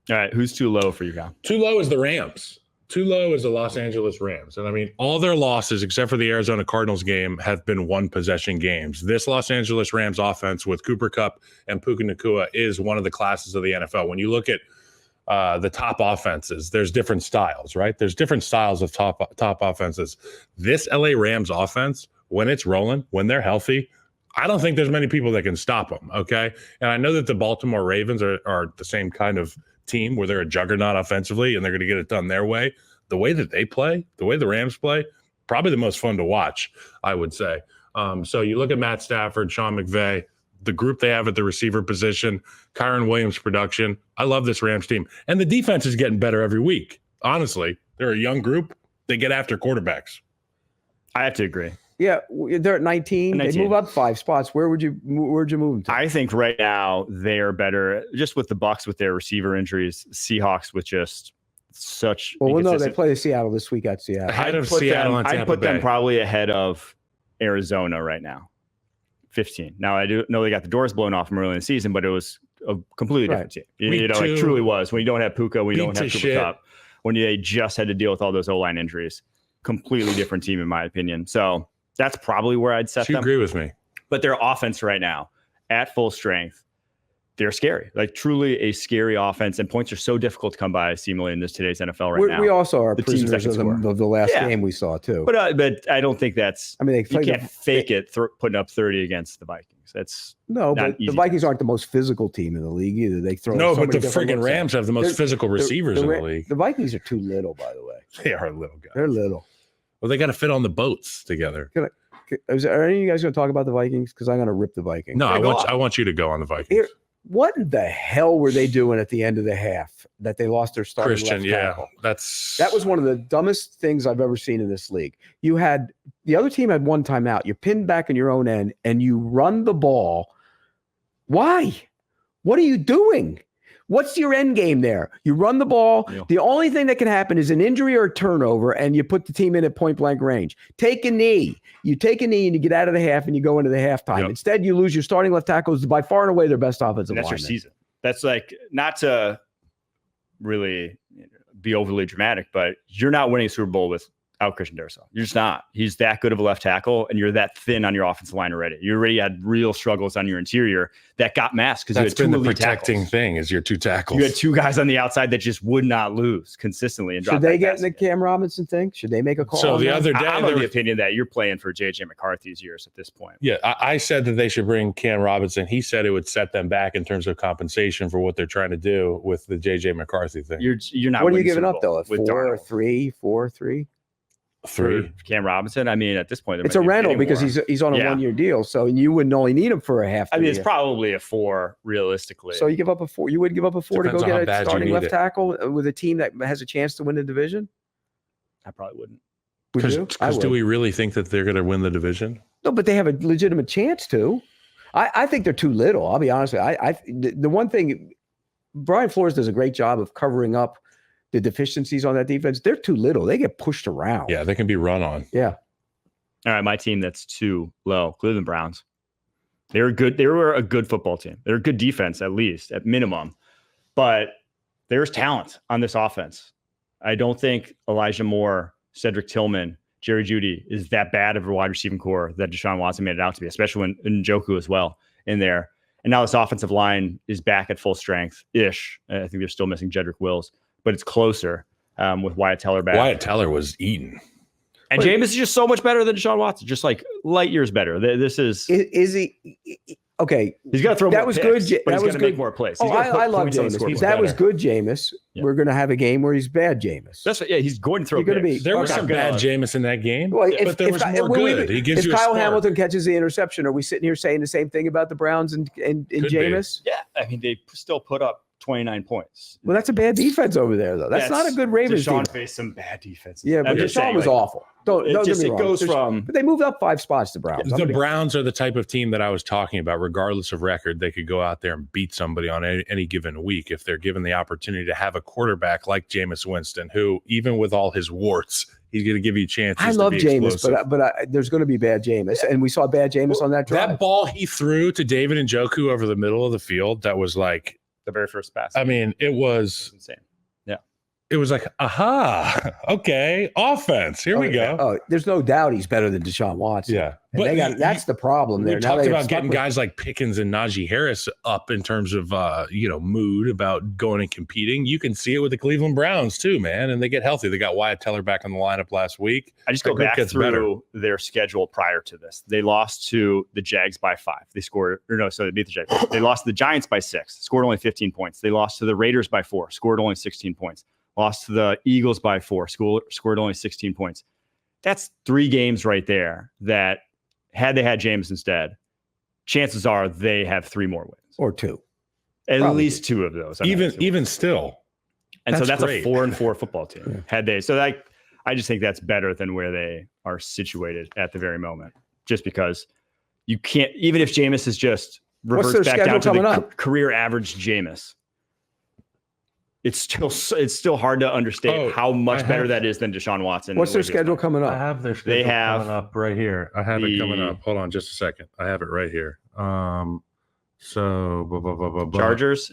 All right, who's too low for you, Kyle? Too low is the Rams. Too low is the Los Angeles Rams. And I mean, all their losses, except for the Arizona Cardinals game, have been one-possession games. This Los Angeles Rams offense with Cooper Kupp and Puka Nacua is one of the classes of the NFL. When you look at the top offenses, there's different styles, right? There's different styles of top offenses. This LA Rams offense, when it's rolling, when they're healthy, I don't think there's many people that can stop them, okay? And I know that the Baltimore Ravens are the same kind of team where they're a juggernaut offensively and they're going to get it done their way. The way that they play, the way the Rams play, probably the most fun to watch, I would say. So you look at Matt Stafford, Sean McVay, the group they have at the receiver position, Kyron Williams' production. I love this Rams team. And the defense is getting better every week. Honestly, they're a young group. They get after quarterbacks. I have to agree. Yeah, they're at 19. They move up 5 spots. Where'd you move them to? I think right now they are better just with the Bucs with their receiver injuries, Seahawks with just such. Well, no, they play Seattle this week at Seattle. I'd put them probably ahead of Arizona right now. 15. Now I do know they got the doors blown off from early in the season, but it was a completely different team. You know, it truly was. When you don't have Puka, when you don't have Cooper Kupp, when they just had to deal with all those O-line injuries, completely different team in my opinion. So that's probably where I'd set them. You agree with me. But their offense right now, at full strength, they're scary. Like truly a scary offense, and points are so difficult to come by seemingly in today's NFL now. We also are prisoners of the last game we saw too. But I don't think that's. I mean, you can't fake it putting up 30 against the Vikings. That's but the Vikings aren't the most physical team in the league either. They throw but the friggin' Rams have the most physical receivers in the league. The Vikings are too little, by the way. They are little guys. They're little. Well, they got to fit on the boats together. Are any of you guys going to talk about the Vikings? Because I'm going to rip the Vikings. No, I want you to go on the Vikings. What in the hell were they doing at the end of the half that they lost their starting Christian, left tackle? That was one of the dumbest things I've ever seen in this league. You had the other team had one timeout. You're pinned back in your own end and you run the ball. Why? What are you doing? What's your end game there? You run the ball. Yeah. The only thing that can happen is an injury or a turnover, and you put the team in at point blank range. Take a knee. You take a knee and you get out of the half and you go into the halftime. Yep. Instead, you lose your starting left tackle, who's by far and away their best offensive lineman. That's your season. That's like, not to really be overly dramatic, but you're not winning a Super Bowl without Christian Darrisaw. You're just not. He's that good of a left tackle, and you're that thin on your offensive line already. You already had real struggles on your interior that got masked because you had two elite protecting tackles. Thing is your two tackles. You had two guys on the outside that just would not lose consistently. And should they get in the Cam Robinson thing? Should they make a call? So the other day, I'm of the opinion that you're playing for J.J. McCarthy's years at this point. Yeah, I said that they should bring Cam Robinson. He said it would set them back in terms of compensation for what they're trying to do with the J.J. McCarthy thing. You're not. What are you giving up though? 4 or 3? 4 or 3? 3. Cam Robinson. I mean, at this point, it's a rental because he's on a 1-year deal, so you wouldn't only need him for a half. I mean, it's probably a 4 realistically. So you give up a 4. You would give up a 4 to go get a starting left tackle with a team that has a chance to win the division. I probably wouldn't. Because do we really think that they're going to win the division? No, but they have a legitimate chance to. I think they're too little. I'll be honest with you. The one thing, Brian Flores does a great job of covering up the deficiencies on that defense. They're too little. They get pushed around. Yeah, they can be run on. Yeah. All right, my team that's too low, Cleveland Browns. They were good. They were a good football team. They're a good defense, at least, at minimum. But there's talent on this offense. I don't think Elijah Moore, Cedric Tillman, Jerry Jeudy is that bad of a wide receiving core that Deshaun Watson made it out to be, especially when Njoku as well in there. And now this offensive line is back at full strength-ish. I think they're still missing Jedrick Wills, but it's closer with Wyatt Teller back. Wyatt Teller was eaten. And Jameis is just so much better than Deshaun Watson, just like light years better. This is he okay? He's got to throw. That was picks, good. But that he's was going good. to make more plays. Oh, I love Jameis. That was good, Jameis. Yeah. We're going to have a game where he's bad, Jameis. That's what, he's going to throw. There was some bad Jameis in that game, well, but there was more good. He gives you a Kyle spark. Hamilton catches the interception, are we sitting here saying the same thing about the Browns and Jameis? Yeah, I mean they still put up 29 points. Well, that's a bad defense over there, though. That's not a good Ravens Deshaun defense. faced some bad defenses. Yeah, but Deshaun was awful. Don't get me wrong. But they moved up 5 spots, the Browns. The Browns are the type of team that I was talking about. Regardless of record, they could go out there and beat somebody on any given week if they're given the opportunity to have a quarterback like Jameis Winston, who, even with all his warts, he's going to give you chances. I love Jameis, but there's going to be bad Jameis, and we saw bad Jameis on that drive. That ball he threw to David Njoku over the middle of the field, that was like the very first pass. I mean, it was insane. It was like, aha, okay, offense. Here we go. Oh, there's no doubt he's better than Deshaun Watson. Yeah. And that's the problem there. We Now talked they have about stuck getting with- guys like Pickens and Najee Harris up in terms of, mood about going and competing. You can see it with the Cleveland Browns too, man. And they get healthy. They got Wyatt Teller back in the lineup last week. I just go back through their schedule prior to this. They lost to the Jags by 5. They beat the Jags. They lost to the Giants by 6, scored only 15 points. They lost to the Raiders by 4, scored only 16 points. Lost to the Eagles by 4, scored only 16 points. That's 3 games right there that, had they had James instead, chances are they have 3 more wins. Or 2. At Probably least 2 of those. Even still. And so that's great. a 4-4 football team. Yeah. Had they. So I just think that's better than where they are situated at the very moment. Just because you can't, even if Jameis is just reverts back down to the career average Jameis, it's still hard to understand how much better that is than Deshaun Watson. What's their schedule coming up? I have their schedule coming up right here. I have it coming up. Hold on just a second. I have it right here. Chargers,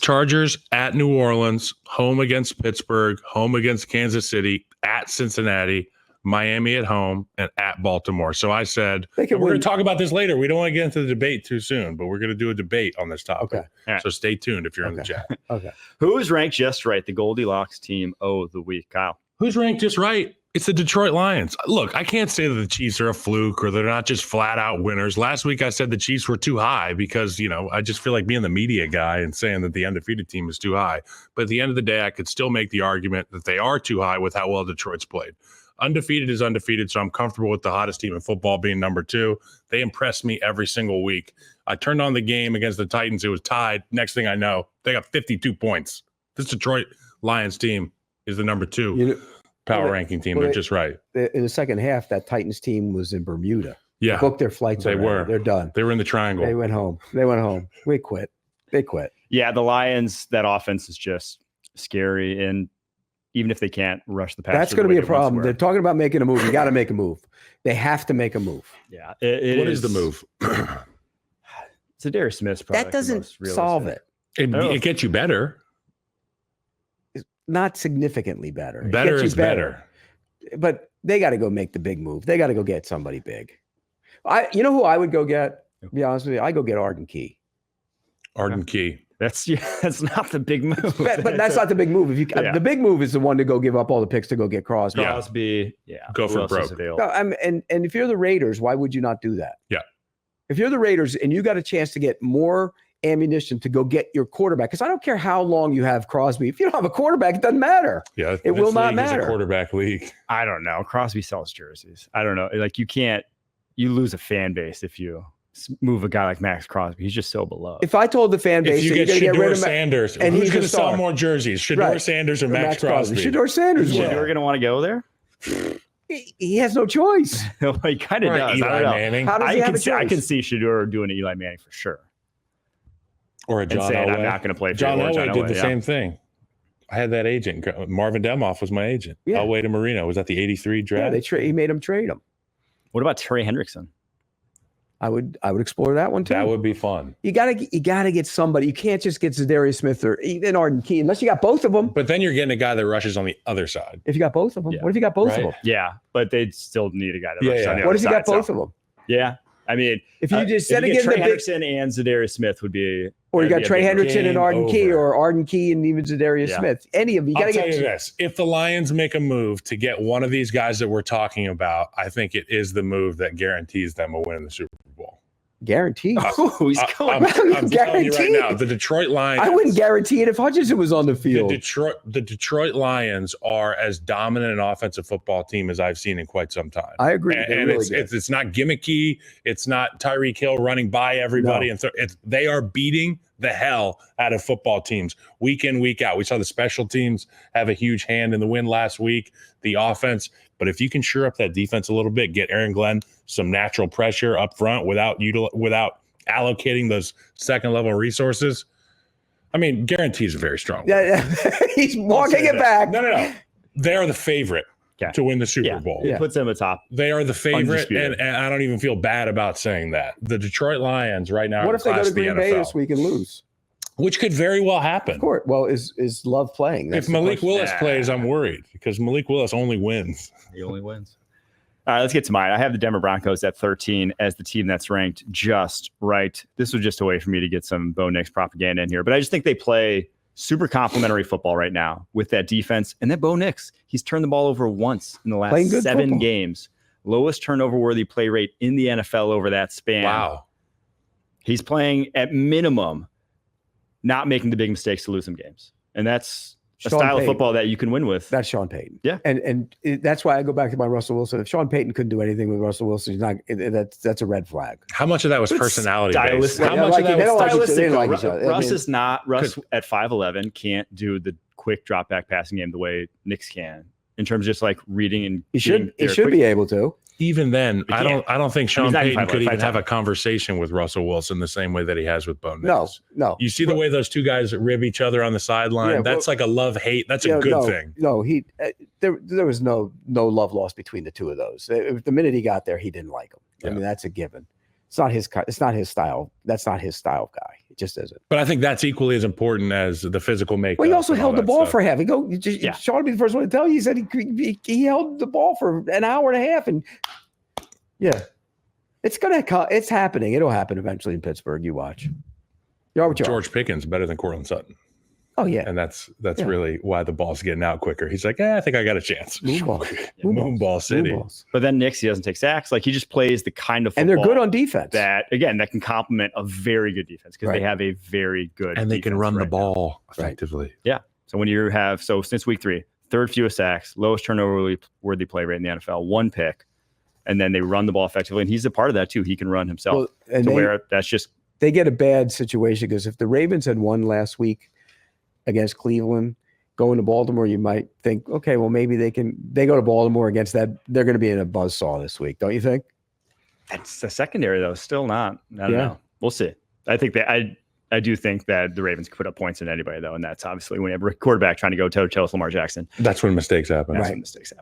Chargers at New Orleans, home against Pittsburgh, home against Kansas City, at Cincinnati, Miami at home, and at Baltimore. So I said, we're going to talk about this later. We don't want to get into the debate too soon, but we're going to do a debate on this topic. Okay. Right. So stay tuned if you're in the chat. Okay. Who is ranked just right? The Goldilocks team of the week, Kyle. Who's ranked just right? It's the Detroit Lions. Look, I can't say that the Chiefs are a fluke or they're not just flat out winners. Last week I said the Chiefs were too high because, I just feel like being the media guy and saying that the undefeated team is too high. But at the end of the day, I could still make the argument that they are too high with how well Detroit's played. Undefeated is undefeated, so I'm comfortable with the hottest team in football being number 2. They impress me every single week. I turned on the game against the Titans. It was tied. Next thing I know, they got 52 points. This Detroit Lions team is the number 2 power ranking team. They're just right. In the second half, that Titans team was in Bermuda. Yeah. They booked their flights. They were. They're done. They were in the triangle. They went home. We quit. They quit. Yeah, the Lions, that offense is just scary. And even if they can't rush the passer, that's going to be a problem. They're talking about making a move. You got to make a move. They have to make a move. Yeah. What is the move? Zadarius Smith's probably that doesn't solve it. It gets you better. Not significantly better. Better is better. But they got to go make the big move. They got to go get somebody big. You know who I would go get? To be honest with you, I go get Arden Key. Arden Key. That's not the big move. But that's not the big move. The big move is the one to go give up all the picks to go get Crosby. Go for broke. No, and if you're the Raiders, why would you not do that? Yeah. If you're the Raiders and you got a chance to get more ammunition to go get your quarterback, because I don't care how long you have Crosby. If you don't have a quarterback, it doesn't matter. Yeah, it will not matter. It's a quarterback league. I don't know. Crosby sells jerseys. I don't know. Like you lose a fan base if you move a guy like Max Crosby. He's just so beloved. If I told the fan base, if you get Shedeur Sanders, and who's going to sell more jerseys, Shedeur Sanders or Max Crosby? Shedeur Sanders. Shedeur going to want to go there? He has no choice. He kind of does. Eli Manning. How does he have a choice? I can see Shedeur doing an Eli Manning for sure. Or a John Elway. I'm not going to play for John Elway did the same thing. I had that agent. Marvin Demoff was my agent. Yeah. Elway to Marino. Was that the 83 draft? Yeah, he made him trade him. What about Trey Hendrickson? I would explore that one too. That would be fun. You gotta get somebody. You can't just get Zadarius Smith or even Arden Key unless you got both of them. But then you're getting a guy that rushes on the other side. If you got both of them, what if you got both of them? Yeah, but they'd still need a guy that rushes on the other side. What if you got both of them? Yeah, I mean, if you just Trey Hendrickson and Zadarius Smith would be, or you got Trey Hendrickson and Arden Key, or Arden Key and even Zadarius Smith. Any of them. I'll tell you this: if the Lions make a move to get one of these guys that we're talking about, I think it is the move that guarantees them a win in the Super Bowl. Guaranteed. He's going. I'm telling you right now, the Detroit Lions. I wouldn't guarantee it if Hutchinson was on the field. The Detroit Lions are as dominant an offensive football team as I've seen in quite some time. I agree. And it's not gimmicky. It's not Tyreek Hill running by everybody. No. And they are beating the hell out of football teams week in, week out. We saw the special teams have a huge hand in the win last week, the offense. But if you can shore up that defense a little bit, get Aaron Glenn some natural pressure up front without allocating those second level resources, I mean, guarantees a very strong. Yeah. He's walking it back. No. They are the favorite to win the Super Bowl. It puts them atop. They are the favorite, and I don't even feel bad about saying that. The Detroit Lions right now. What if they go to Green Bay this week and lose? which could very well happen. Of course. Well, is Love playing? If Malik Willis plays, I'm worried because Malik Willis only wins. He only wins. All right, let's get to mine. I have the Denver Broncos at 13 as the team that's ranked just right. This was just a way for me to get some Bo Nix propaganda in here, but I just think they play super complimentary football right now with that defense. And then Bo Nix, he's turned the ball over once in the last 7 football. games. Lowest turnover-worthy play rate in the NFL over that span. Wow. He's playing at minimum, not making the big mistakes to lose some games. And that's a Sean style Payton. of football that you can win with. That's Sean Payton. Yeah. That's why I go back to my Russell Wilson. If Sean Payton couldn't do anything with Russell Wilson, he's not. That's a red flag. How much of that was personality based? stylistic. How Yeah, much like, of that they don't was like each other. They Stylistic. don't like each other. I Russ mean, is not. Russ at 5'11" can't do the quick drop back passing game the way Knicks can in terms of just like reading and He should be able to. Even then, He I don't think Sean he's not Payton even could 5'11", even have 5'10". a conversation with Russell Wilson the same way that he has with Bo Nix. No. You see the way those two guys rib each other on the sideline? Yeah, That's like a love-hate. That's a good thing. No, there was no love lost between the two of those. The minute he got there, he didn't like him. I mean, that's a given. It's not his style. That's not his style guy. It just isn't. But I think that's equally as important as the physical makeup. Well, he also and all held the that ball stuff. for half. Sean would be the first one to tell you. He said he held the ball for an hour and a half, and it's happening. It'll happen eventually in Pittsburgh. You watch. You are what you are. George Pickens better than Courtland Sutton. Oh yeah, And that's really why the ball's getting out quicker. He's like, I think I got a chance. Moonball City. Moonballs. But then Knicks, he doesn't take sacks. Like he just plays the kind of football And they're good on defense. that can complement a very good defense because they have a very good And they can defense run the right now. ball effectively. Yeah. So when you have since week 3, third fewest sacks, lowest turnover-worthy play rate in the NFL, 1 pick, and then they run the ball effectively, and he's a part of that too. He can run himself. Well, and where that's just they get a bad situation because if the Ravens had won last week against Cleveland, going to Baltimore, you might think, okay, well maybe they go to Baltimore against that. They're going to be in a buzzsaw this week, don't you think? that's the secondary though. Still not. I don't know. We'll see. I think that I do think that the Ravens can put up points in anybody though, and that's obviously when you have a quarterback trying to go toe to toe with Lamar Jackson. That's when mistakes happen. That's when mistakes happen.